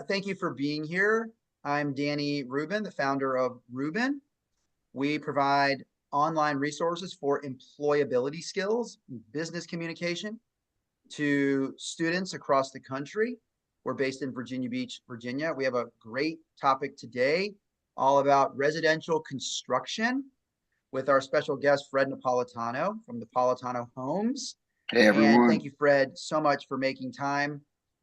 Thank you for being here. I'm Danny Rubin, the founder of Rubin. We provide online resources for employability skills, business communication to students across the country. We're based in Virginia Beach, Virginia. We have a great topic today, all about residential construction with our special guest, Fred Napolitano from Napolitano Homes. Hey And thank everyone. you, Fred, so much for making time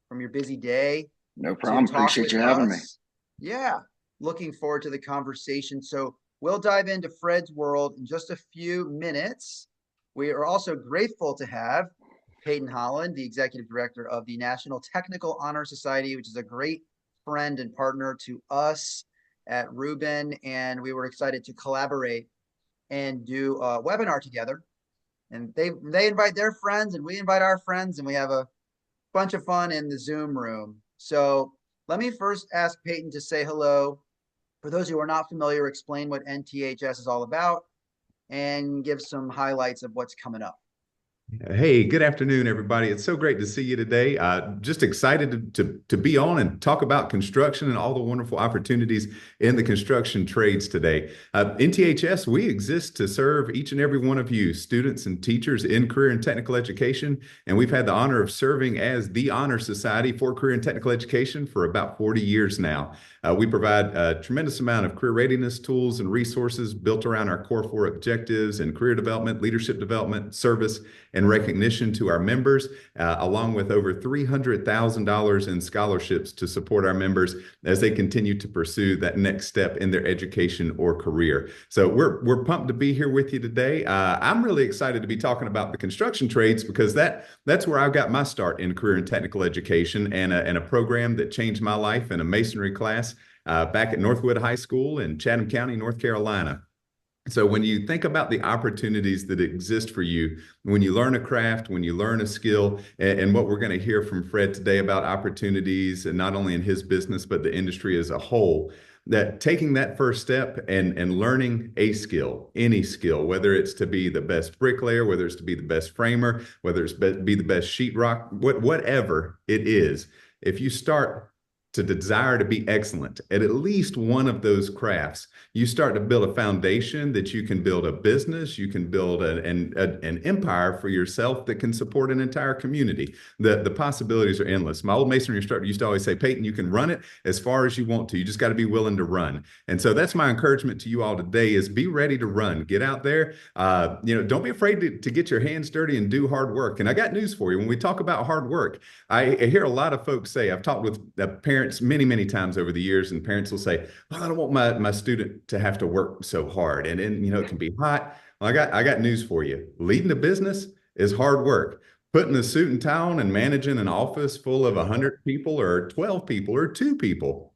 from your busy day No to problem. talk Appreciate with you having me. us. Yeah, looking forward to the conversation. So we'll dive into Fred's world in just a few minutes. We are also grateful to have Peyton Holland, the executive director of the National Technical Honor Society, which is a great friend and partner to us at Rubin. And we were excited to collaborate and do a webinar together. And they invite their friends and we invite our friends, and we have a bunch of fun in the Zoom room. So let me first ask Peyton to say hello. For those who are not familiar, explain what NTHS is all about and give some highlights of what's coming up. Hey, good afternoon, everybody. It's so great to see you today. Just excited to be on and talk about construction and all the wonderful opportunities in the construction trades today. NTHS, we exist to serve each and every one of you, students and teachers in career and technical education. And we've had the honor of serving as the Honor Society for Career and Technical Education for about 40 years now. We provide a tremendous amount of career readiness tools and resources built around our core four objectives in career development, leadership development, service, and recognition to our members, along with over $300,000 in scholarships to support our members as they continue to pursue that next step in their education or career. So we're pumped to be here with you today. I'm really excited to be talking about the construction trades because that's where I got my start in career and technical education, and a program that changed my life in a masonry class back at Northwood High School in Chatham County, North Carolina. So when you think about the opportunities that exist for you, when you learn a craft, when you learn a skill, and what we're going to hear from Fred today about opportunities, and not only in his business, but the industry as a whole, that taking that first step and learning a skill, any skill, whether it's to be the best bricklayer, whether it's to be the best framer, whether it's be the best sheetrock, whatever it is, if you start to desire to be excellent at least one of those crafts, you start to build a foundation that you can build a business, you can build an empire for yourself that can support an entire community. The possibilities are endless. My old masonry instructor used to always say, Peyton, you can run it as far as you want to. You just got to be willing to run. And so that's my encouragement to you all today is be ready to run. Get out there. Don't be afraid to get your hands dirty and do hard work. And I got news for you. When we talk about hard work, I hear a lot of folks say, I've talked with parents many times over the years, and parents will say, well, I don't want my student to have to work so hard. And it can be hot. Well, I got news for you. Leading a business is hard work. Putting a suit and tie on and managing an office full of 100 people or 12 people or two people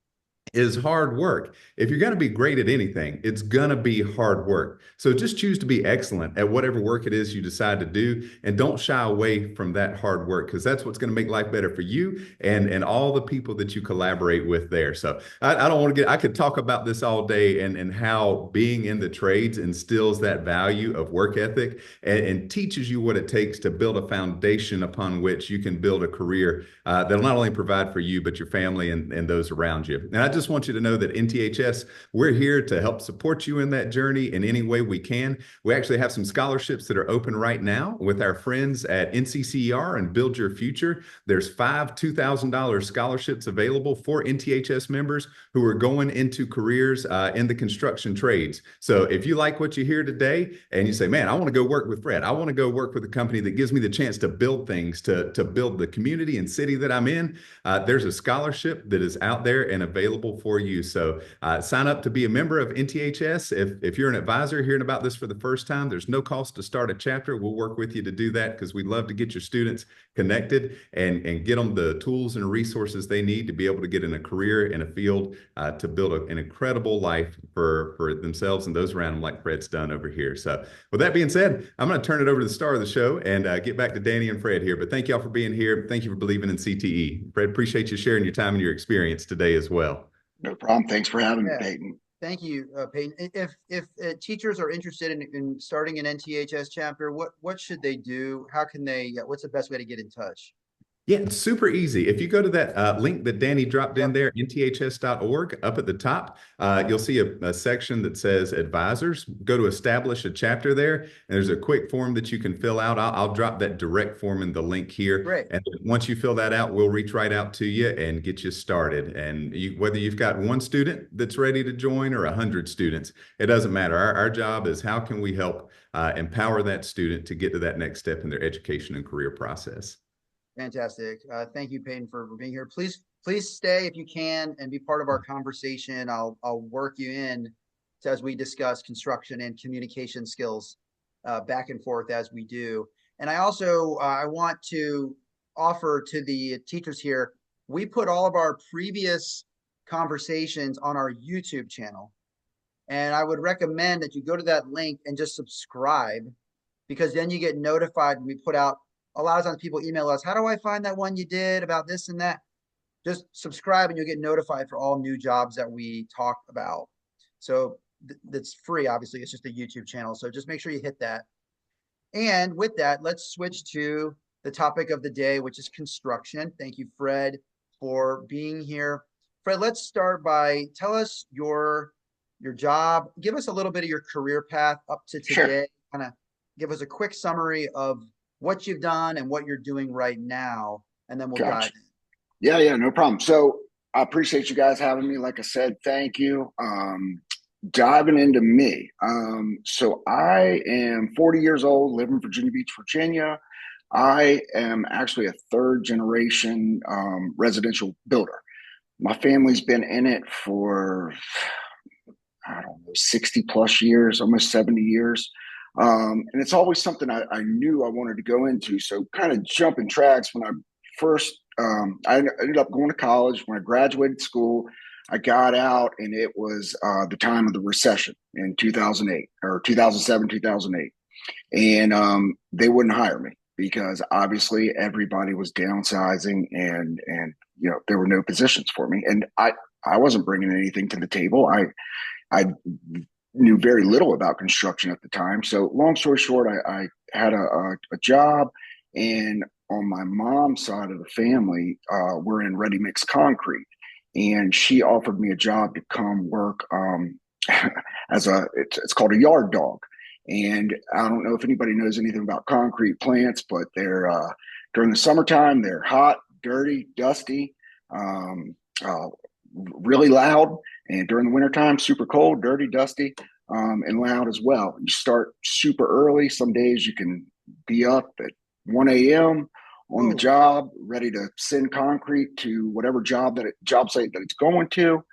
is hard work. If you're going to be great at anything, it's going to be hard work. So just choose to be excellent at whatever work it is you decide to do, and don't shy away from that hard work, because that's what's going to make life better for you and all the people that you collaborate with there. So I don't want to I could talk about this all day, and how being in the trades instills that value of work ethic, and teaches you what it takes to build a foundation upon which you can build a career that'll not only provide for you, but your family and those around you. And I just want you to know that NTHS, we're here to help support you in that journey in any way we can. We actually have some scholarships that are open right now with our friends at NCCER and Build Your Future. There's 5 $2,000 scholarships available for NTHS members who are going into careers in the construction trades. So if you like what you hear today and you say, man, I want to go work with Fred, I want to go work with a company that gives me the chance to build things, to build the community and city that I'm in, there's a scholarship that is out there and available for you. So sign up to be a member of NTHS. If you're an advisor hearing about this for the first time, there's no cost to start a chapter. We'll work with you to do that, because we'd love to get your students connected and get them the tools and resources they need to be able to get in a career in a field to build an incredible life for themselves and those around them, like Fred's done over here. So with that being said, I'm going to turn it over to the star of the show and get back to Danny and Fred here. But thank y'all for being here. Thank you for believing in CTE. Fred, appreciate you sharing your time and your experience today as well. No problem. Thanks for having me, Yeah, Peyton. thank you, Peyton. If teachers are interested in starting an NTHS chapter, what should they do? How can they? What's the best way to get in touch? Yeah, it's super easy. If you go to that link that Danny dropped in Yep. there, nths.org, up at the top, you'll see a section that says advisors. Go to establish a chapter there, and there's a quick form that you can fill out. I'll drop that direct form in the link here. Great. And once you fill that out, we'll reach right out to you and get you started. And whether you've got one student that's ready to join or 100 students, it doesn't matter. Our job is how can we help empower that student to get to that next step in their education and career process. Fantastic. Thank you, Peyton, for being here. Please stay if you can and be part of our conversation. I'll work you in as we discuss construction and communication skills back and forth as we do. And I also I want to offer to the teachers here, we put all of our previous conversations on our YouTube channel. And I would recommend that you go to that link and just subscribe, because then you get notified when we put out. A lot of times people email us, how do I find that one you did about this and that? Just subscribe and you'll get notified for all new jobs that we talk about. So that's free, obviously. It's just a YouTube channel. So just make sure you hit that. And with that, let's switch to the topic of the day, which is construction. Thank you, Fred, for being here. Fred, let's start by tell us your job. Give us a little bit of your career path up to today. Sure. Kind of give us a quick summary of what you've done and what you're doing right now, and then we'll Gotcha. dive in. Yeah, no problem. So I appreciate you guys having me. Like I said, thank you. Diving into me. So I am 40 years old, live in Virginia Beach, Virginia. I am actually a third generation residential builder. My family's been in it for, I don't know, 60 plus years, almost 70 years. And it's always something I knew I wanted to go into. So kind of jumping tracks when I first, I ended up going to college. When I graduated school, I got out and it was the time of the recession in 2008 or 2007, 2008. And they wouldn't hire me because obviously everybody was downsizing and there were no positions for me. And I wasn't bringing anything to the table. I knew very little about construction at the time. So long story short, I had a job, and on my mom's side of the family, we're in ready mix concrete, and she offered me a job to come work as it's called a yard dog. And I don't know if anybody knows anything about concrete plants, but they're during the summertime, they're hot, dirty, dusty, really loud. And during the wintertime, super cold, dirty, dusty, and loud as well. You start super early. Some days you can be up at 1 a.m. on the job, ready to send concrete to whatever job site that it's going to.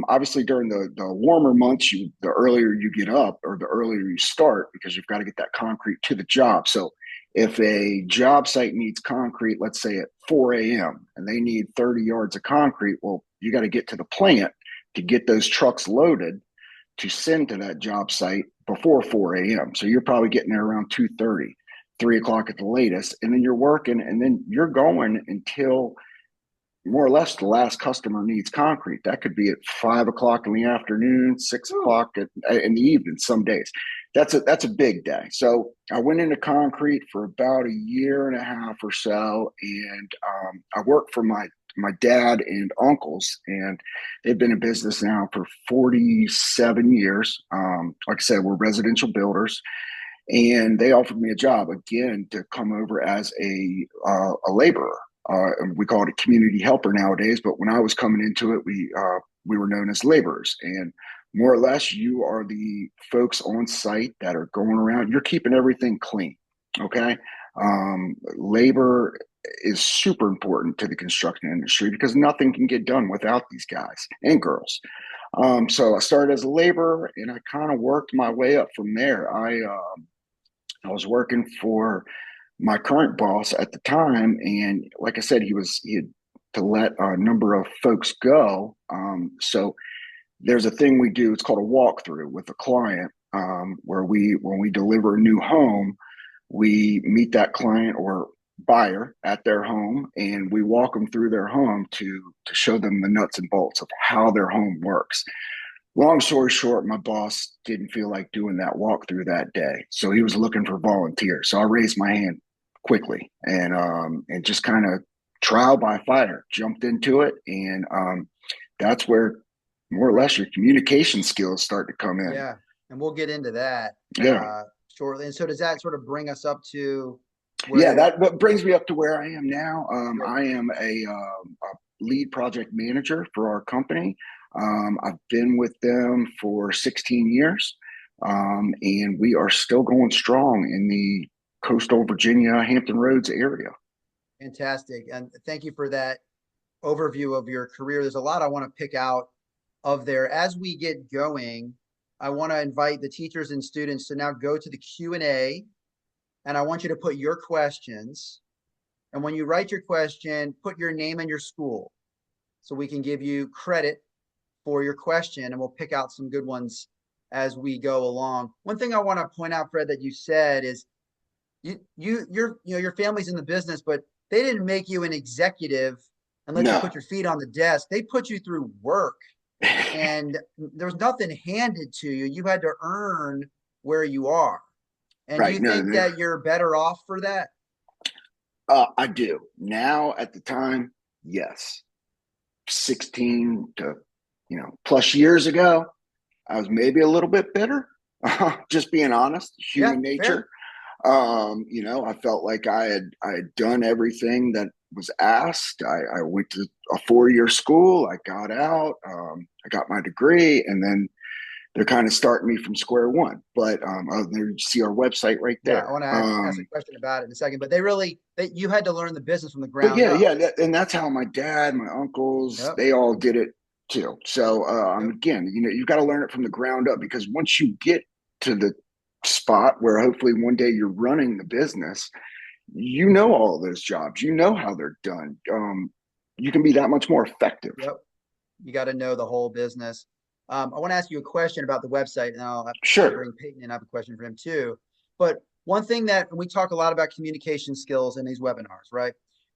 Obviously, during the warmer months, the earlier you get up or the earlier you start, because you've got to get that concrete to the job. So if a job site needs concrete, let's say at 4 a.m. and they need 30 yards of concrete, well, you got to get to the plant to get those trucks loaded to send to that job site before 4 a.m. So you're probably getting there around 2:30, 3 o'clock at the latest. And then you're working, and then you're going until more or less the last customer needs concrete. That could be at 5 o'clock in the afternoon, 6 o'clock in the evening, some days. That's a big day. So I went into concrete for about a year and a half or so. And I worked for my dad and uncles, and they've been in business now for 47 years. Like I said, we're residential builders, and they offered me a job again to come over as a laborer. We call it a community helper nowadays, but when I was coming into it, we were known as laborers. And more or less, you are the folks on site that are going around. You're keeping everything clean. Okay. Labor is super important to the construction industry because nothing can get done without these guys and girls. So I started as a laborer, and I kind of worked my way up from there. I was working for my current boss at the time, and like I said, he had to let a number of folks go. So there's a thing we do. It's called a walkthrough with a client, where when we deliver a new home, we meet that client or buyer at their home, and we walk them through their home to show them the nuts and bolts of how their home works. Long story short, my boss didn't feel like doing that walkthrough that day, so he was looking for volunteers. So I raised my hand quickly and just kind of trial by fire, jumped into it. And that's where more or Right. less your communication skills start to come in. Yeah. And we'll get into that Yeah. shortly. And so does that sort of bring us up to Yeah, where that what brings me up to where I am now. great. I am a lead project manager for our company. I've been with them for 16 years, and we are still going strong in the coastal Virginia, Hampton Roads area. Fantastic. And thank you for that overview of your career. There's a lot I want to pick out of there. As we get going, I want to invite the teachers and students to now go to the Q&A, and I want you to put your questions. And when you write your question, put your name and your school so we can give you credit for your question, and we'll pick out some good ones as we go along. One thing I want to point out, Fred, that you said is your family's in the business, but they didn't make you an executive and let you No. put your feet on the desk. They put you through work, and there was nothing handed to you. You had to earn where you are. And do Right. you No, think that you're better off for that? I do. Now at the time, yes. 16 to, plus years ago, I was maybe a little bit bitter, just being honest, Yeah, human fair. nature. I felt like I had done everything that was asked. I went to a 4-year school. I got out. I got my degree, and then they're kind of starting me from square one. But there you see our website right Yeah, I there. want to ask a question about it in a second, but you had to learn the business from the But ground yeah, up. yeah, and that's how my dad, my uncles, Yep. they all did it too. So Yep. again, you've got to learn it from the ground up, because once you get to the spot where hopefully one day you're running the business, you know all those jobs, you know how they're done. You can be that much more effective. Yep. You got to know the whole business. I want to ask you a question about the website, and I'll bring Sure. Peyton in. I have a question for him too. But one thing that we talk a lot about communication skills in these webinars, right?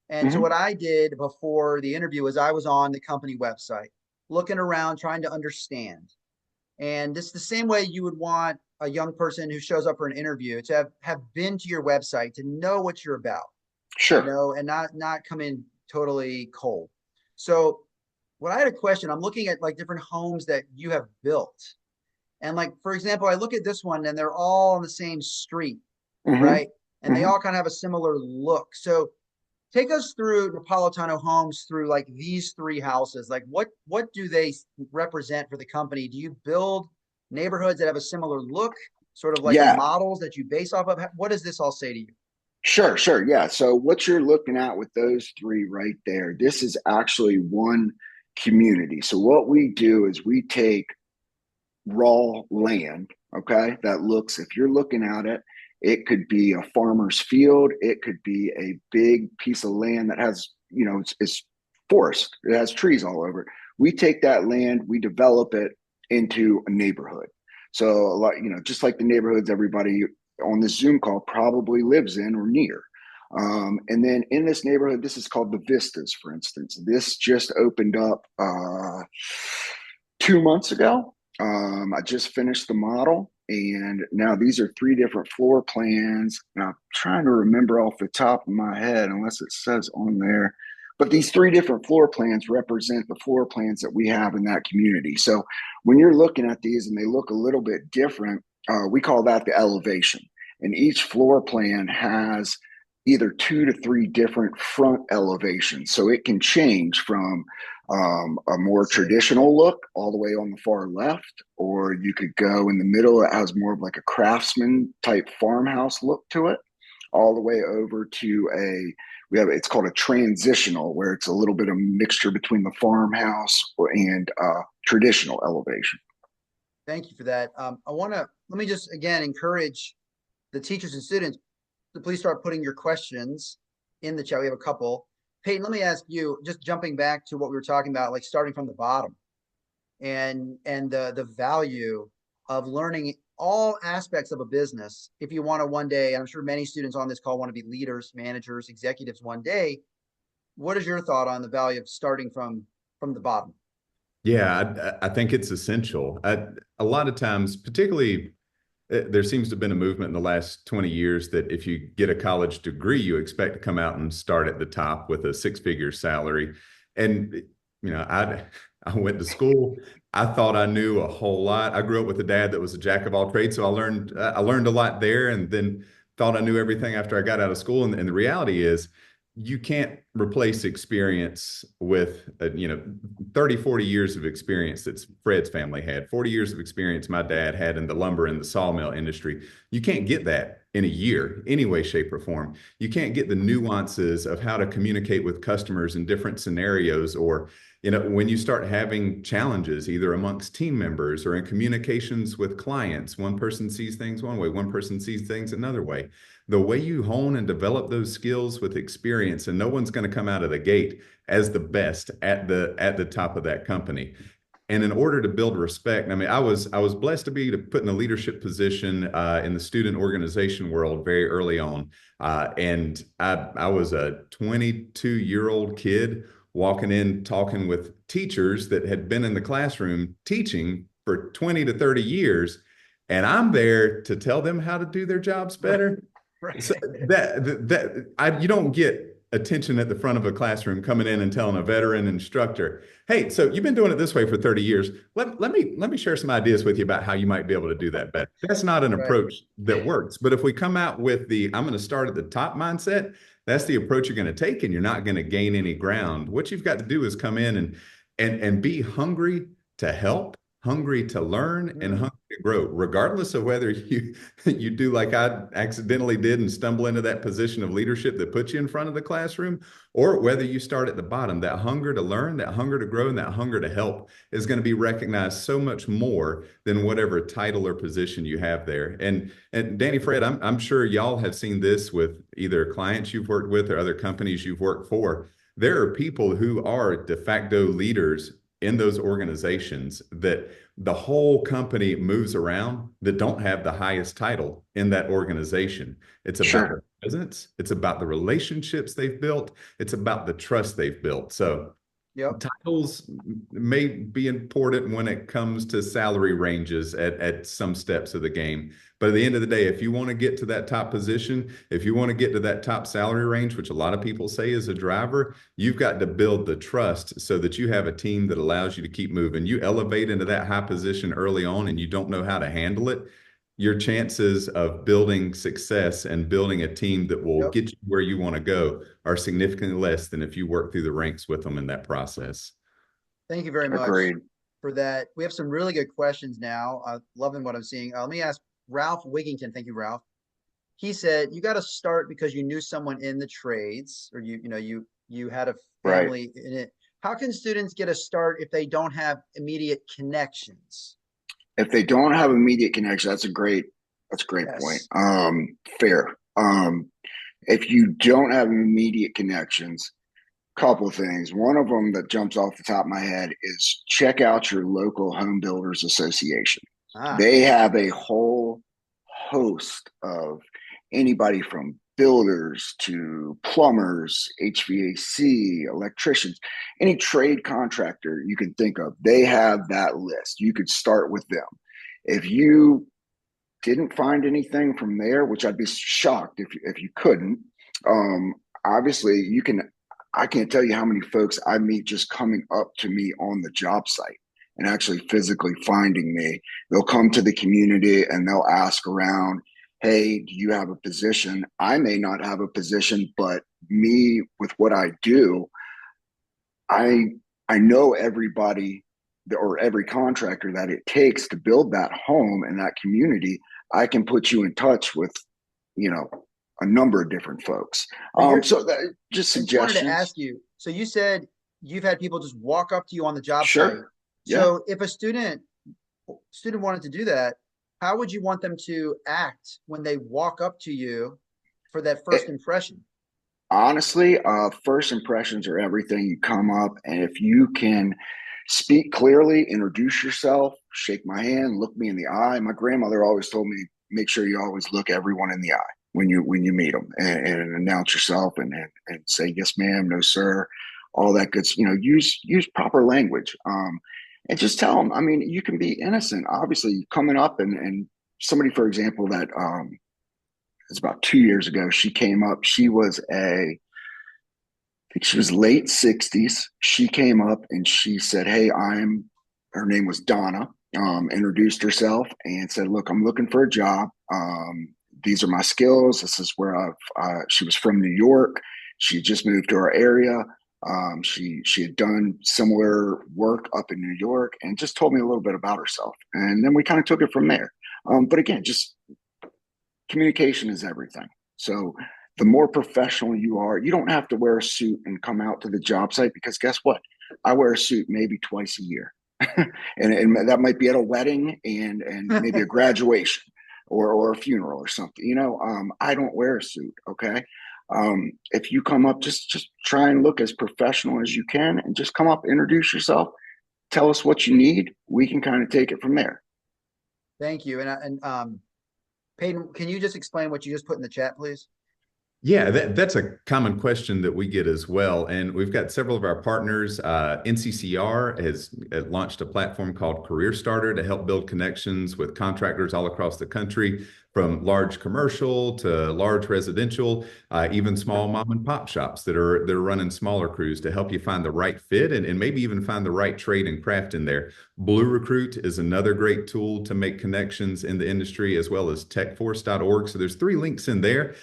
And so Hmm. what I did before the interview was I was on the company website, looking around, trying to understand. And this is the same way you would want a young person who shows up for an interview to have been to your website, to know what you're about, Sure. and not come in totally cold. So when I had a question, I'm looking at like different homes that you have built. And like, for example, I look at this one and they're all on the same street, Hmm. right? And they Hmm. all kind of have a similar look. So take us through Napolitano Homes through like these three houses. Like what do they represent for the company? Do you build neighborhoods that have a similar look, sort of like the Yeah. models that you base off of? What does this all say to you? Sure, sure. Yeah. So what you're looking at with those three right there, this is actually one community. So what we do is we take raw land, okay, that looks, if you're looking at it, it could be a farmer's field, it could be a big piece of land that has, it's forest, it has trees all over it. We take that land, we develop it into a neighborhood. So a lot, just like the neighborhoods everybody on this Zoom call probably lives in or near. And then in this neighborhood, this is called the Vistas, for instance. This just opened up 2 months ago. I just finished the model, and now these are three different floor plans. And I'm trying to remember off the top of my head, unless it says on there. But these three different floor plans represent the floor plans that we have in that community. So when you're looking at these and they look a little bit different, we call that the elevation. And each floor plan has either 2 to 3 different front elevations. So it can change from a more See. traditional look all the way on the far left, or you could go in the middle. It has more of like a craftsman type farmhouse look to it, all the way over to it's called a transitional, where it's a little bit of mixture between the farmhouse and traditional elevation. Thank you for that. Let me just again encourage the teachers and students to please start putting your questions in the chat. We have a couple. Peyton, let me ask you, just jumping back to what we were talking about, like starting from the bottom and the value of learning all aspects of a business. If you want to one day, I'm sure many students on this call want to be leaders, managers, executives one day. What is your thought on the value of starting from the bottom? Yeah, I think it's essential. A lot of times, particularly there seems to have been a movement in the last 20 years that if you get a college degree, you expect to come out and start at the top with a six-figure salary. And I went to school. I thought I knew a whole lot. I grew up with a dad that was a jack of all trades, so I learned a lot there, and then thought I knew everything after I got out of school. And the reality is, you can't replace experience with 30, 40 years of experience that Fred's family had, 40 years of experience my dad had in the lumber and the sawmill industry. You can't get that in a year, any way, shape, or form. You can't get the nuances of how to communicate with customers in different scenarios, or when you start having challenges either amongst team members or in communications with clients. One person sees things one way, one person sees things another way. The way you hone and develop those skills with experience, and no one's going to come out of the gate as the best at the top of that company. And in order to build respect, I mean, I was blessed to be put in a leadership position in the student organization world very early on, and I was a 22-year-old kid walking in talking with teachers that had been in the classroom teaching for 20 to 30 years, and I'm there to tell them how to do their jobs better. Right. So you don't get attention at the front of a classroom coming in and telling a veteran instructor, "Hey, so you've been doing it this way for 30 years. Let me share some ideas with you about how you might be able to do that better." That's not an approach that works. But if we come out with I'm going to start at the top mindset, that's the approach you're going to take, and you're not going to gain any ground. What you've got to do is come in and be hungry to help, hungry to learn, and hungry to grow, regardless of whether you do like I accidentally did and stumble into that position of leadership that puts you in front of the classroom, or whether you start at the bottom. That hunger to learn, that hunger to grow, and that hunger to help is going to be recognized so much more than whatever title or position you have there. And Danny, Fred, I'm sure y'all have seen this with either clients you've worked with or other companies you've worked for. There are people who are de facto leaders in those organizations that the whole company moves around that don't have the highest title in that organization. It's about the presence. It's about the relationships they've built. It's about the trust they've built. So titles may be important when it comes to salary ranges at some steps of the game. But at the end of the day, if you want to get to that top position, if you want to get to that top salary range, which a lot of people say is a driver, you've got to build the trust so that you have a team that allows you to keep moving. You elevate into that high position early on and you don't know how to handle it, your chances of building success and building a team that will get you where you want to go are significantly less than if you work through the ranks with them in that process. Thank you very much for that. We have some really good questions now. Loving what I'm seeing. Let me ask Ralph Wigington. Thank you, Ralph. He said, you got to start because you knew someone in the trades, or you had a family in it. How can students get a start if they don't have immediate connections? If they don't have immediate connection, that's a great point. Fair. If you don't have immediate connections, couple of things. One of them that jumps off the top of my head is check out your local home builders association. They have a whole host of anybody from builders to plumbers, HVAC, electricians, any trade contractor you can think of. They have that list. You could start with them. If you didn't find anything from there, which I'd be shocked if you couldn't, obviously you can. I can't tell you how many folks I meet just coming up to me on the job site and actually physically finding me. They'll come to the community and they'll ask around, hey, do you have a position? I may not have a position, but me with what I do, I know everybody or every contractor that it takes to build that home and that community. I can put you in touch with, a number of different folks. So that just suggestions. I wanted to ask you, so you said you've had people just walk up to you on the job site. So if a student wanted to do that, how would you want them to act when they walk up to you for that first impression? Honestly, first impressions are everything. You come up, and if you can speak clearly, introduce yourself, shake my hand, look me in the eye. My grandmother always told me, make sure you always look everyone in the eye when you meet them, and announce yourself and say, yes, ma'am, no, sir, all that good, use proper language. And just tell them, I mean, you can be innocent, obviously, coming up and somebody, for example, that it's about 2 years ago. She came up. I think she was late 60s. She came up and she said, "Hey, her name was Donna." Introduced herself and said, "Look, I'm looking for a job. These are my skills. This is where she was from New York. She had just moved to our area. She had done similar work up in New York and just told me a little bit about herself. And then we kind of took it from there. But again, just communication is everything. So the more professional you are, you don't have to wear a suit and come out to the job site because guess what? I wear a suit maybe twice a year. and that might be at a wedding and maybe a graduation or a funeral or something. I don't wear a suit. Okay. If you come up, just try and look as professional as you can and just come up, introduce yourself, tell us what you need. We can kind of take it from there. Thank you. And Peyton, can you just explain what you just put in the chat, please? Yeah, that's a common question that we get as well. And we've got several of our partners. NCCR has launched a platform called Career Starter to help build connections with contractors all across the country, from large commercial to large residential, even small mom and pop shops that are running smaller crews to help you find the right fit and maybe even find the right trade and craft in there. Blue Recruit is another great tool to make connections in the industry, as well as techforce.org. So there's 3 links in there.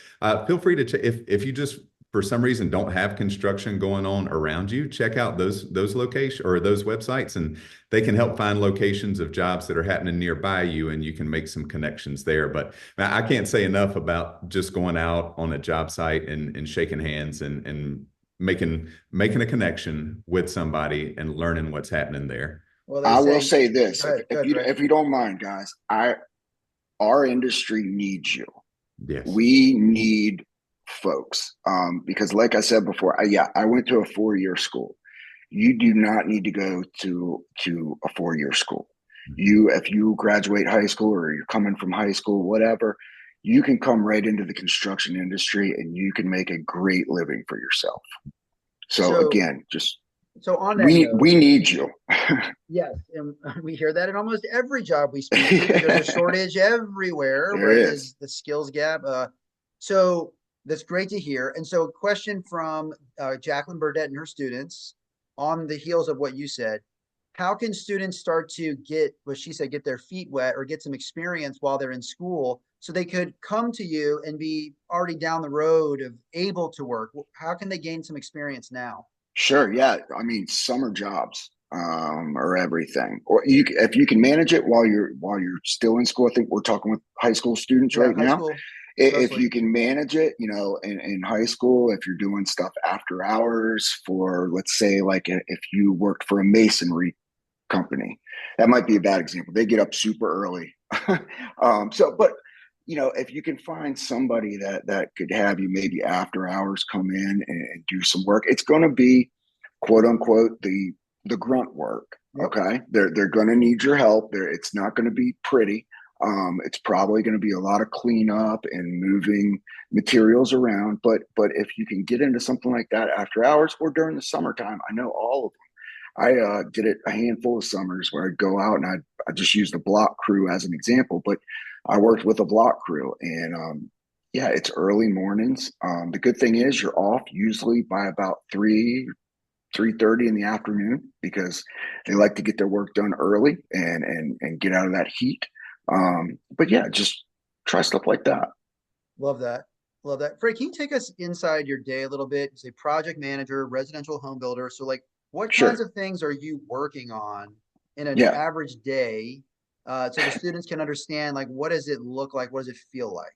Feel free to check if you just for some reason don't have construction going on around you, check out those locations or those websites, and they can help find locations of jobs that are happening nearby you, and you can make some connections there. But I can't say enough about just going out on a job site and shaking hands and making a connection with somebody and learning what's happening there. Well, they I will say, say this, go ahead, go ahead, Fred. if you don't mind, guys, our industry needs you. Yes. We need folks because, like I said before, I went to a 4-year school. You do not need to go to a 4-year school. If you graduate high school or you're coming from high school, whatever, you can come right into the construction industry and you can make a great living for yourself. So So, again, so on that we note, need you. yes, and we hear that in almost every job we speak to. There's a shortage everywhere There where is. there's the skills gap. So that's great to hear. And so, question from Jacqueline Burdett and her students on the heels of what you said. How can students start to get what she said, get their feet wet or get some experience while they're in school so they could come to you and be already down the road of able to work? How can they gain some experience now? Sure, yeah. I mean, summer jobs are everything. Or if you can manage it while you're still in school. I think we're talking with high school students Yeah, right high now. school If mostly. you can manage it, in high school, if you're doing stuff after hours for, let's say, like if you worked for a masonry company, that might be a bad example. They get up super early. But if you can find somebody that could have you maybe after hours come in and do some work, it's going to be quote unquote the grunt work. Yep. Okay, they're going to need your help. It's not going to be pretty. It's probably going to be a lot of cleanup and moving materials around. But if you can get into something like that after hours or during the summertime, I know all of them. I did it a handful of summers where I'd go out and I just used the block crew as an example, but I worked with a block crew and yeah, it's early mornings. The good thing is you're off usually by about 3:30 in the afternoon because they like to get their work done early and get out of that heat. But yeah, just try stuff like that. Love that. Love that. Fred, can you take us inside your day a little bit? Say project manager, residential home builder. So like what kinds Sure. of things are you working on in an Yeah. average day? So the students can understand like what does it look like? What does it feel like?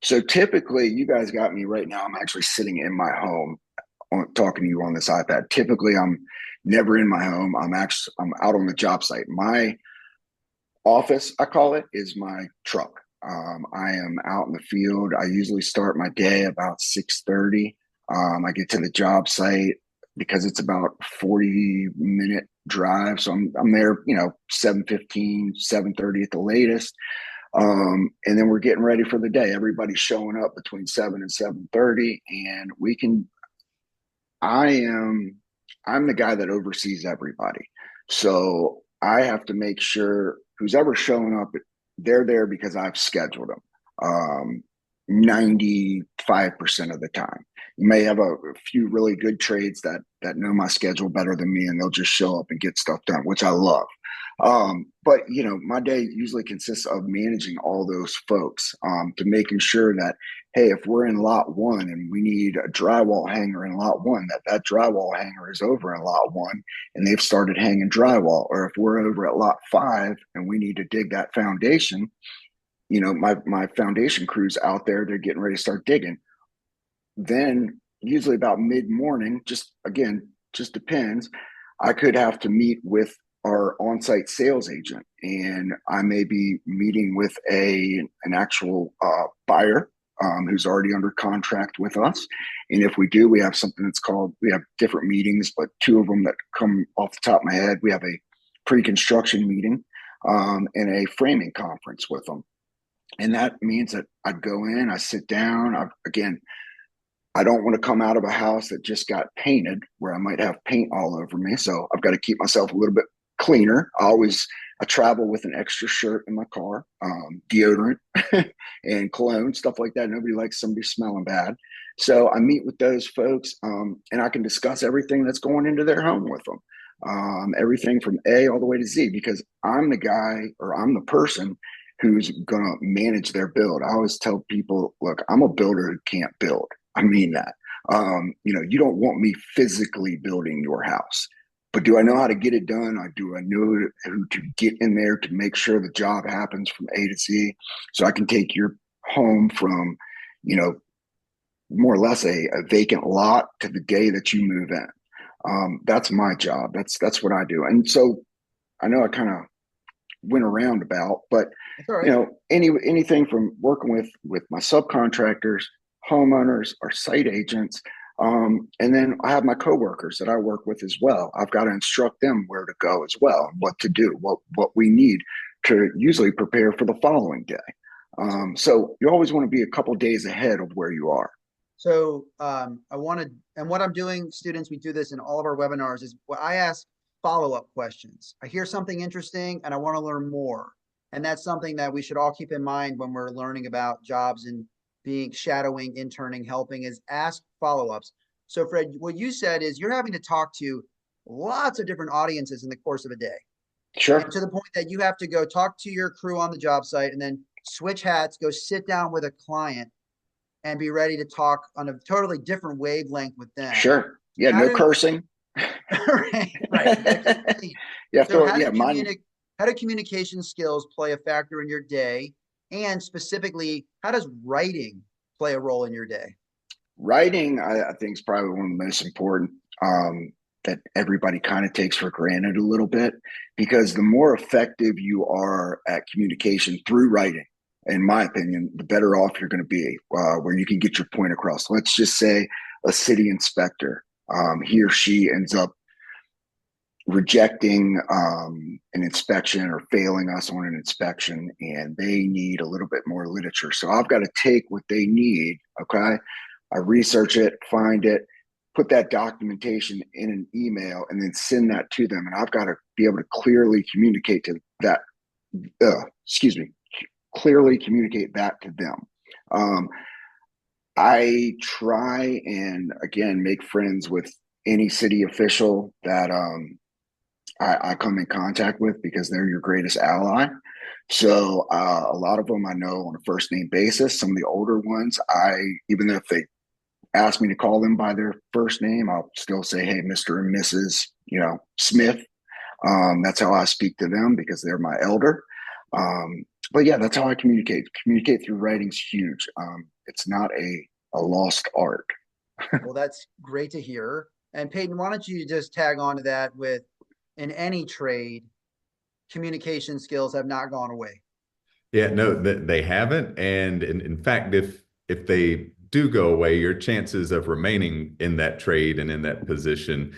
So typically, you guys got me right now. I'm actually sitting in my home talking to you on this iPad. Typically, I'm never in my home. I'm out on the job site. My office, I call it, is my truck. I am out in the field. I usually start my day about 6:30. I get to the job site because it's about 40-minute drive. So I'm there, 7:15, 7:30 at the latest. And then we're getting ready for the day. Everybody's showing up between 7 and 7:30, and I am I'm the guy that oversees everybody. So I have to make sure who's ever showing up they're there because I've scheduled them. 95% of the time. You may have a few really good trades that know my schedule better than me, and they'll just show up and get stuff done, which I love. But my day usually consists of managing all those folks, to making sure that, hey, if we're in lot one and we need a drywall hanger in lot one, that drywall hanger is over in lot one and they've started hanging drywall. Or if we're over at lot five and we need to dig that foundation, my foundation crew's out there, they're getting ready to start digging. Then usually about mid-morning, just depends, I could have to meet with our on-site sales agent, and I may be meeting with an actual buyer, who's already under contract with us. And if we do, we have something we have different meetings, but two of them that come off the top of my head, we have a pre-construction meeting, and a framing conference with them. And that means that I go in, I sit down. I don't want to come out of a house that just got painted where I might have paint all over me. So I've got to keep myself a little bit cleaner. I travel with an extra shirt in my car, deodorant and cologne, stuff like that. Nobody likes somebody smelling bad. So I meet with those folks, and I can discuss everything that's going into their home with them. Everything from A all the way to Z, because I'm the guy, or I'm the person who's going to manage their build. I always tell people, look, I'm a builder who can't build. I mean that. You don't want me physically building your house, but do I know how to get it done? Do I know who to get in there to make sure the job happens from A to Z, so I can take your home from, more or less a vacant lot to the day that you move in. That's my job. That's what I do. And so I know I kind of went around about, but right. Anything from working with my subcontractors, homeowners, or site agents, and then I have my coworkers that I work with as well. I've got to instruct them where to go as well, what to do, what we need to usually prepare for the following day. So you always want to be a couple days ahead of where you are. So and what I'm doing, students, we do this in all of our webinars, is what I ask follow-up questions. I hear something interesting and I want to learn more. And that's something that we should all keep in mind when we're learning about jobs and being shadowing, interning, helping, is ask follow-ups. So Fred, what you said is you're having to talk to lots of different audiences in the course of a day. And Sure. to the point that you have to go talk to your crew on the job site and then switch hats, go sit down with a client and be ready to talk on a totally different wavelength with them. Sure. Yeah. How No do cursing. right. You got to keep it clean. Yeah. So Mine. how do communication skills play a factor in your day? And specifically, how does writing play a role in your day? Writing, I think, is probably one of the most important, that everybody kind of takes for granted a little bit, because the more effective you are at communication through writing, in my opinion, the better off you're going to be, where you can get your point across. Let's just say a city inspector, he or she ends up rejecting an inspection or failing us on an inspection, and they need a little bit more literature. So I've got to take what they need. Okay. I research it, find it, put that documentation in an email, and then send that to them. And I've got to be able to clearly communicate to that, clearly communicate that to them. I try and, again, make friends with any city official that I come in contact with, because they're your greatest ally. So a lot of them I know on a first name basis. Some of the older ones, even though if they ask me to call them by their first name, I'll still say, hey, Mr. and Mrs. Smith. That's how I speak to them, because they're my elder. But yeah, that's how I communicate. Communicate through writing's huge. It's not a lost art. Well, that's great to hear. And Peyton, why don't you just tag on to that with, in any trade, communication skills have not gone away. Yeah, no, they haven't. And in fact, if they do go away, your chances of remaining in that trade and in that position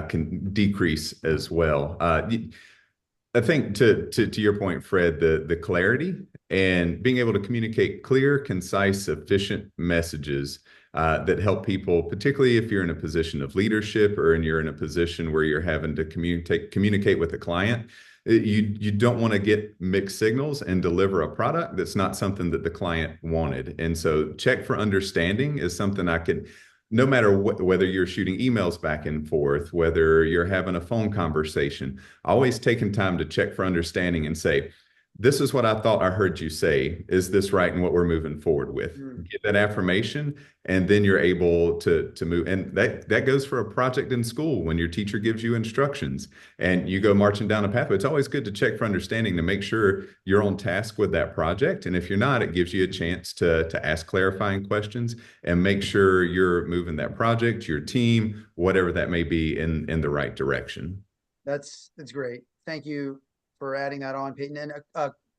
can decrease as well. I think to your point, Fred, the clarity and being able to communicate clear, concise, efficient messages that help people, particularly if you're in a position of leadership or you're in a position where you're having to communicate with the client, You don't want to get mixed signals and deliver a product that's not something that the client wanted. And so check for understanding is something I could, no matter whether you're shooting emails back and forth, whether you're having a phone conversation, always taking time to check for understanding and say, this is what I thought I heard you say. Is this right in what we're moving forward with? Mm. Get that affirmation, and then you're able to move. And that goes for a project in school when your teacher gives you instructions and you go marching down a pathway. It's always good to check for understanding to make sure you're on task with that project. And if you're not, it gives you a chance to ask clarifying questions and make sure you're moving that project, your team, whatever that may be, in the right direction. That's great. Thank you for adding that on, Peyton. And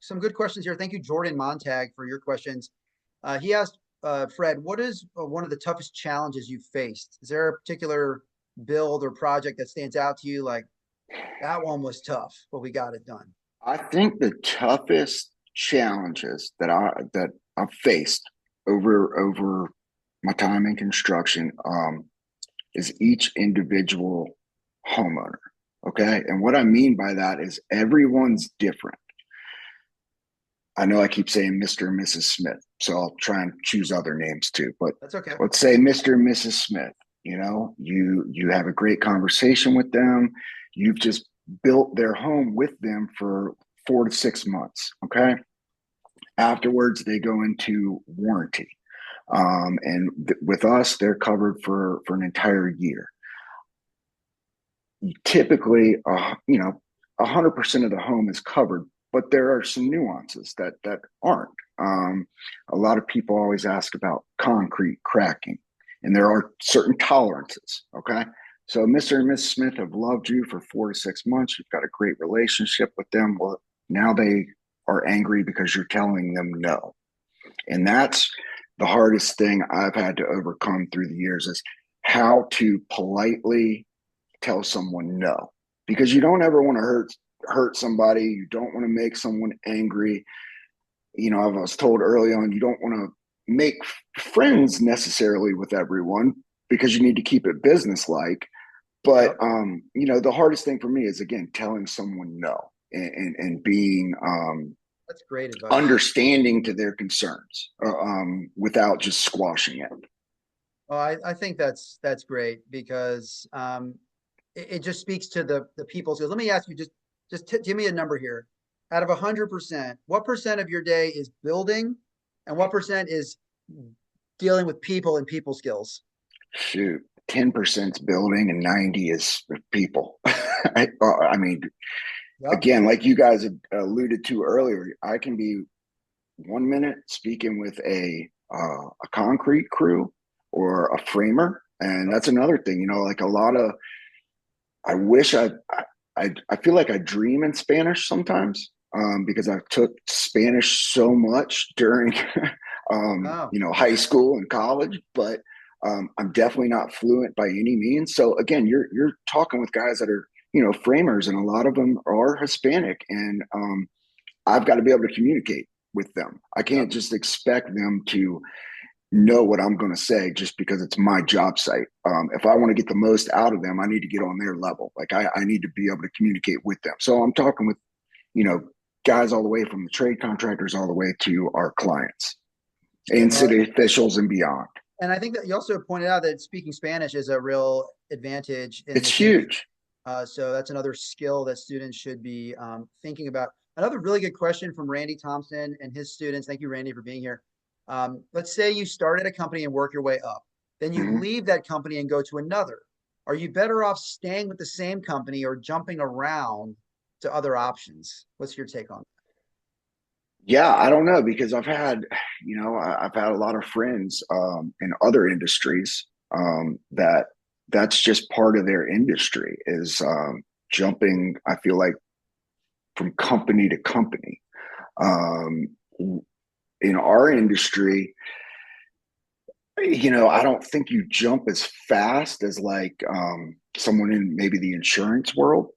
some good questions here. Thank you, Jordan Montag, for your questions. He asked, Fred, what is one of the toughest challenges you've faced? Is there a particular build or project that stands out to you? Like, that one was tough, but we got it done. I think the toughest challenges that I've faced over my time in construction is each individual homeowner. Okay. And what I mean by that is everyone's different. I know I keep saying Mr. and Mrs. Smith, so I'll try and choose other names too, but That's okay. let's say Mr. and Mrs. Smith. You know, you have a great conversation with them. You've just built their home with them for 4 to 6 months. Okay. Afterwards, they go into warranty. And with us, they're covered for an entire year. Typically, 100% of the home is covered, but there are some nuances that aren't. A lot of people always ask about concrete cracking, and there are certain tolerances. Okay, so Mr. and Miss Smith have loved you for 4 to 6 months. You've got a great relationship with them. Well, now they are angry because you're telling them no, and that's the hardest thing I've had to overcome through the years is how to politely tell someone no, because you don't ever want to hurt somebody. You don't want to make someone angry. You know, I was told early on, you don't want to make friends necessarily with everyone because you need to keep it business-like. But, the hardest thing for me is, again, telling someone no and being That's great advice. understanding to their concerns without just squashing it. Well, I think that's great because it just speaks to the people. So let me ask you, just give me a number here. Out of 100%, what percent of your day is building, and what percent is dealing with people and people skills? Shoot, 10% is building and 90 is people. I mean, Yep. again, like you guys alluded to earlier, I can be 1 minute speaking with a concrete crew or a framer, and that's another thing. You know, like a lot of, I wish I feel like I dream in Spanish sometimes because I took Spanish so much during Oh, high school and college, but I'm definitely not fluent by any means. So again, you're talking with guys that are framers, and a lot of them are Hispanic, and I've got to be able to communicate with them. I can't just expect them to know what I'm going to say just because it's my job site. If I want to get the most out of them, I need to get on their level. Like I need to be able to communicate with them. So I'm talking with, guys all the way from the trade contractors all the way to our clients and city officials and beyond. And I think that you also pointed out that speaking Spanish is a real advantage. It's huge. So that's another skill that students should be thinking about. Another really good question from Randy Thompson and his students. Thank you, Randy, for being here. Let's say you start at a company and work your way up. Then you leave that company and go to another. Are you better off staying with the same company or jumping around to other options? What's your take on that? Yeah, I don't know, because I've had a lot of friends in other industries that's just part of their industry is jumping, I feel like, from company to company. In our industry, I don't think you jump as fast as like someone in maybe the insurance world.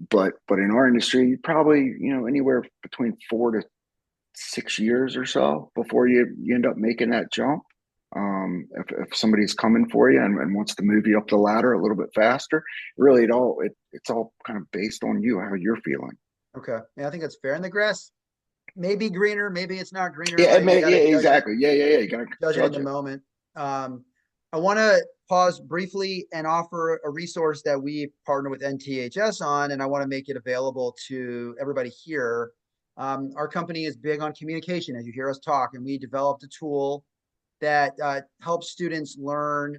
But in our industry, probably, anywhere between 4 to 6 years or so before you end up making that jump. If somebody's coming for you and wants to move you up the ladder a little bit faster, really it's all kind of based on you, how you're feeling. Okay. Yeah, I think that's fair. And the grass may be greener, maybe it's not greener, Yeah, but you got yeah, to judge it exactly. Yeah. You gotta judge it in judge the it. moment. I want to pause briefly and offer a resource that we partner with NTHS on, and I want to make it available to everybody here. Our company is big on communication, as you hear us talk, and we developed a tool that helps students learn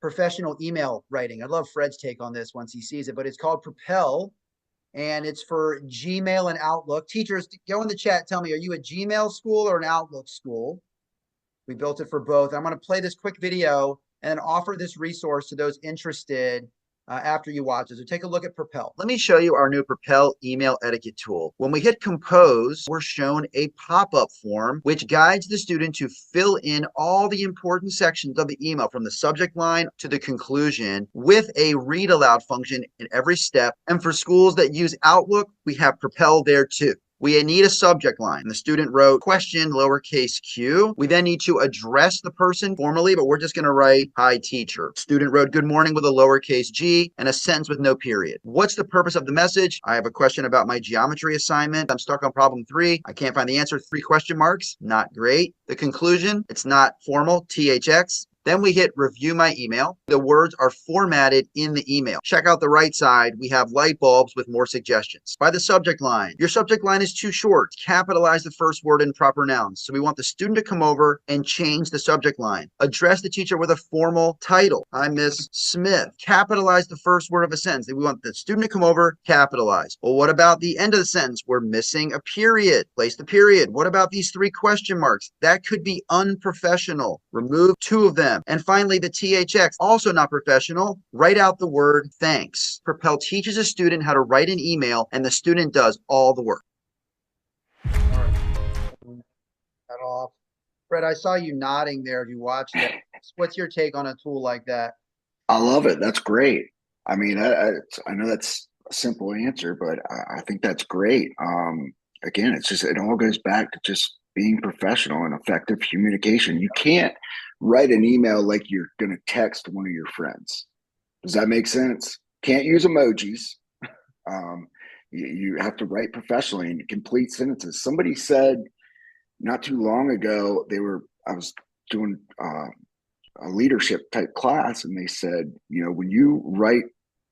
professional email writing. I'd love Fred's take on this once he sees it, but it's called Propel, and it's for Gmail and Outlook. Teachers, go in the chat. Tell me, are you a Gmail school or an Outlook school? We built it for both. I'm going to play this quick video and then offer this resource to those interested after you watch it. So take a look at Propel. Let me show you our new Propel email etiquette tool. When we hit compose, we're shown a pop-up form which guides the student to fill in all the important sections of the email from the subject line to the conclusion with a read aloud function in every step. And for schools that use Outlook, we have Propel there too. We need a subject line. The student wrote question, lowercase q. We then need to address the person formally, but we're just going to write, hi, teacher. Student wrote good morning with a lowercase g and a sentence with no period. What's the purpose of the message? I have a question about my geometry assignment. I'm stuck on problem 3. I can't find the answer. 3 question marks. Not great. The conclusion, it's not formal, THX. Then we hit review my email. The words are formatted in the email. Check out the right side. We have light bulbs with more suggestions. By the subject line, your subject line is too short. Capitalize the first word in proper nouns. So we want the student to come over and change the subject line. Address the teacher with a formal title. Hi, Miss Smith. Capitalize the first word of a sentence. We want the student to come over, capitalize. Well, what about the end of the sentence? We're missing a period. Place the period. What about these 3 question marks? That could be unprofessional. Remove 2 of them. And finally, the THX, also not professional. Write out the word thanks. Propel teaches a student how to write an email, and the student does all the work. All right. That off. Fred, I saw you nodding there as you watched it. What's your take on a tool like that? I love it. That's great. I mean, I know that's a simple answer, but I think that's great. Again, it all goes back to just being professional and effective communication. You can't write an email like you're going to text one of your friends. Does that make sense? Can't use emojis. You have to write professionally and complete sentences. Somebody said not too long ago, I was doing a leadership type class, and they said, when you write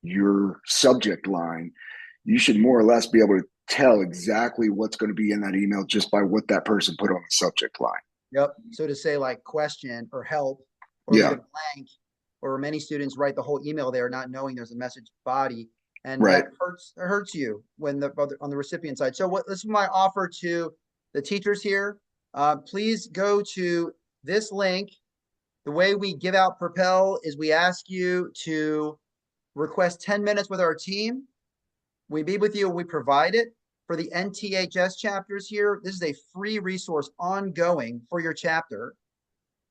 your subject line, you should more or less be able to tell exactly what's going to be in that email just by what that person put on the subject line. Yep. So to say like question or help or leave it blank, or many students write the whole email there not knowing there's a message body, and right. that hurts you when on the recipient side. So this is my offer to the teachers here. Please go to this link. The way we give out Propel is we ask you to request 10 minutes with our team. We meet with you and we provide it. For the NTHS chapters here, this is a free resource ongoing for your chapter,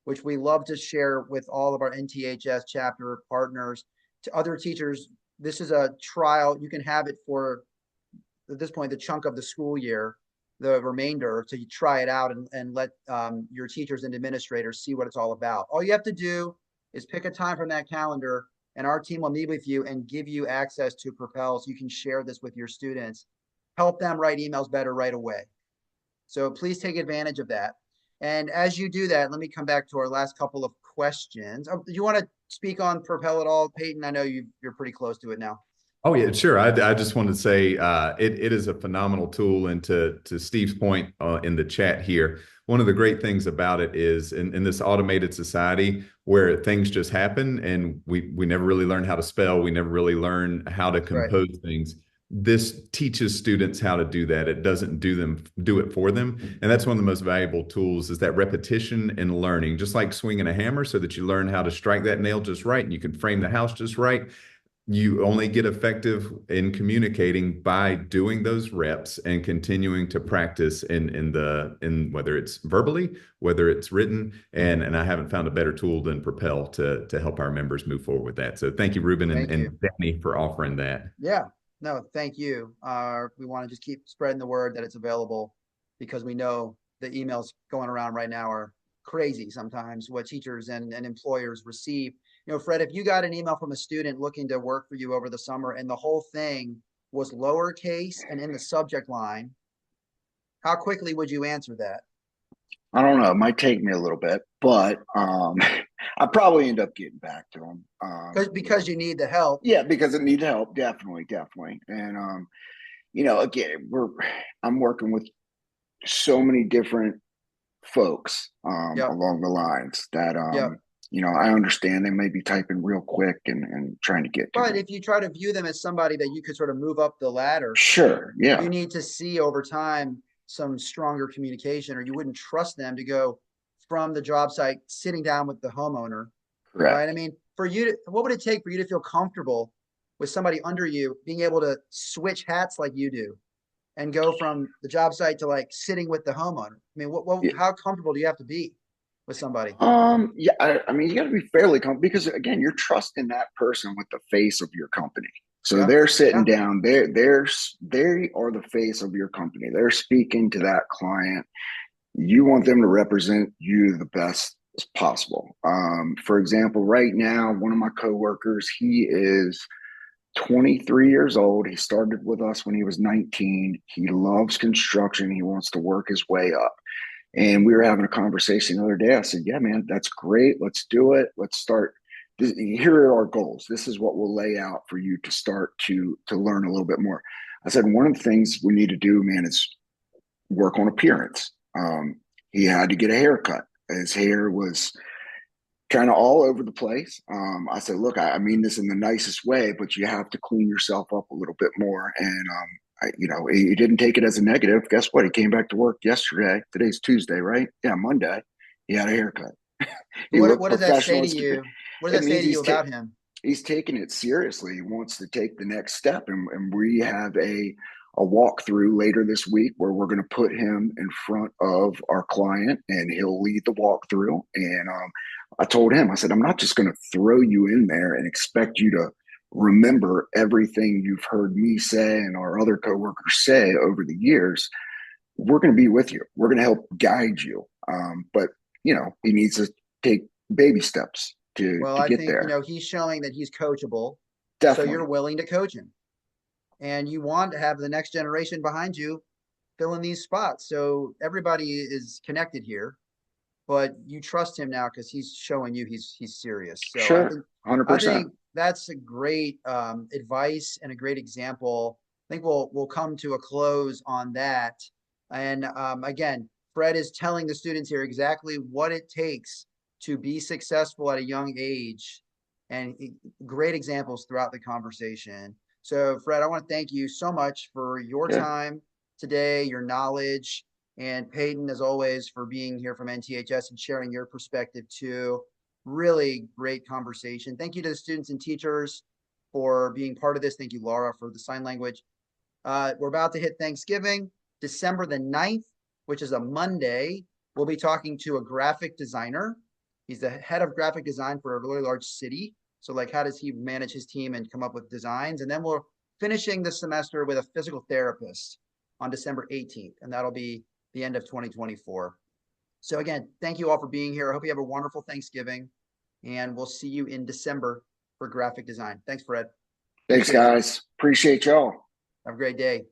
which we love to share with all of our NTHS chapter partners. To other teachers, this is a trial. You can have it for, at this point, the chunk of the school year, the remainder, to try it out and let your teachers and administrators see what it's all about. All you have to do is pick a time from that calendar, and our team will meet with you and give you access to Propel so you can share this with your students. Help them write emails better right away. So please take advantage of that. And as you do that, let me come back to our last couple of questions. Do you want to speak on Propel at all, Peyton? I know you're pretty close to it now. Oh yeah, sure. I just wanted to say it is a phenomenal tool, and to Steve's point in the chat here, one of the great things about it is in this automated society where things just happen and we never really learn how to spell, we never really learn how to compose things. This teaches students how to do that. It doesn't do it for them. And that's one of the most valuable tools, is that repetition and learning, just like swinging a hammer, so that you learn how to strike that nail just right and you can frame the house just right. You only get effective in communicating by doing those reps and continuing to practice in whether it's verbally, whether it's written, and I haven't found a better tool than Propel to help our members move forward with that. So thank you, Rubin and Danny, for offering that. Yeah. No, thank you. We want to just keep spreading the word that it's available, because we know the emails going around right now are crazy sometimes what teachers and employers receive. Fred, if you got an email from a student looking to work for you over the summer and the whole thing was lowercase and in the subject line, how quickly would you answer that? I don't know. It might take me a little bit, but I probably end up getting back to them. Because you need the help. Yeah, because it needs help, definitely, definitely. And again, I'm working with so many different folks Yep. along the lines that Yep. I understand they may be typing real quick and trying to get to But me. if you try to view them as somebody that you could sort of move up the ladder, Sure, you yeah, need to see over time some stronger communication, or you wouldn't trust them to go from the job site sitting down with the homeowner, right? I correct. mean, what would it take for you to feel comfortable with somebody under you being able to switch hats like you do and go from the job site to like sitting with the homeowner? I mean, Yeah. how comfortable do you have to be with somebody? Yeah, I mean, you got to be fairly comfortable because again, you're trusting that person with the face of your company. So Yeah, they're yeah. sitting down, they are the face of your company. They're speaking to that client. You want them to represent you the best as possible. For example, right now, one of my coworkers, he is 23 years old. He started with us when he was 19. He loves construction. He wants to work his way up. And we were having a conversation the other day. I said, "Yeah, man, that's great. Let's do it. Let's start. Here are our goals. This is what we'll lay out for you to start to learn a little bit more." I said, "One of the things we need to do, man, is work on appearance." He had to get a haircut. His hair was kind of all over the place. I said, "Look, I mean this in the nicest way, but you have to clean yourself up a little bit more." And he didn't take it as a negative. Guess what? He came back to work yesterday. Today's Tuesday, right? Yeah, Monday. He had a haircut. He looked What does that say professional. to you? What does It that say means to you about him? he's taking it seriously. He wants to take the next step, and we have a walkthrough later this week where we're going to put him in front of our client, and he'll lead the walkthrough. And I told him, I said, "I'm not just going to throw you in there and expect you to remember everything you've heard me say and our other coworkers say over the years. We're going to be with you. We're going to help guide you. But he needs to take baby steps Well, to I get think, there. he's showing that he's coachable. So you're Definitely, willing to coach him and you want to have the next generation behind you fill in these spots. So everybody is connected here, but you trust him now because he's showing you he's serious. So sure, one hundred I percent. think that's a great advice and a great example. I think we'll come to a close on that. And again, Fred is telling the students here exactly what it takes to be successful at a young age, and great examples throughout the conversation. So, Fred, I want to thank you so much for your Yeah, time today, your knowledge, and Peyton, as always, for being here from NTHS and sharing your perspective too. Really great conversation. Thank you to the students and teachers for being part of this. Thank you, Laura, for the sign language. We're about to hit Thanksgiving, December the 9th, which is a Monday. We'll be talking to a graphic designer. He's the head of graphic design for a really large city. So, like, how does he manage his team and come up with designs? And then we're finishing the semester with a physical therapist on December 18th, and that'll be the end of 2024. So, again, thank you all for being here. I hope you have a wonderful Thanksgiving, and we'll see you in December for graphic design. Thanks, Fred. thanks, Appreciate you. guys. Appreciate y'all. Have a great day.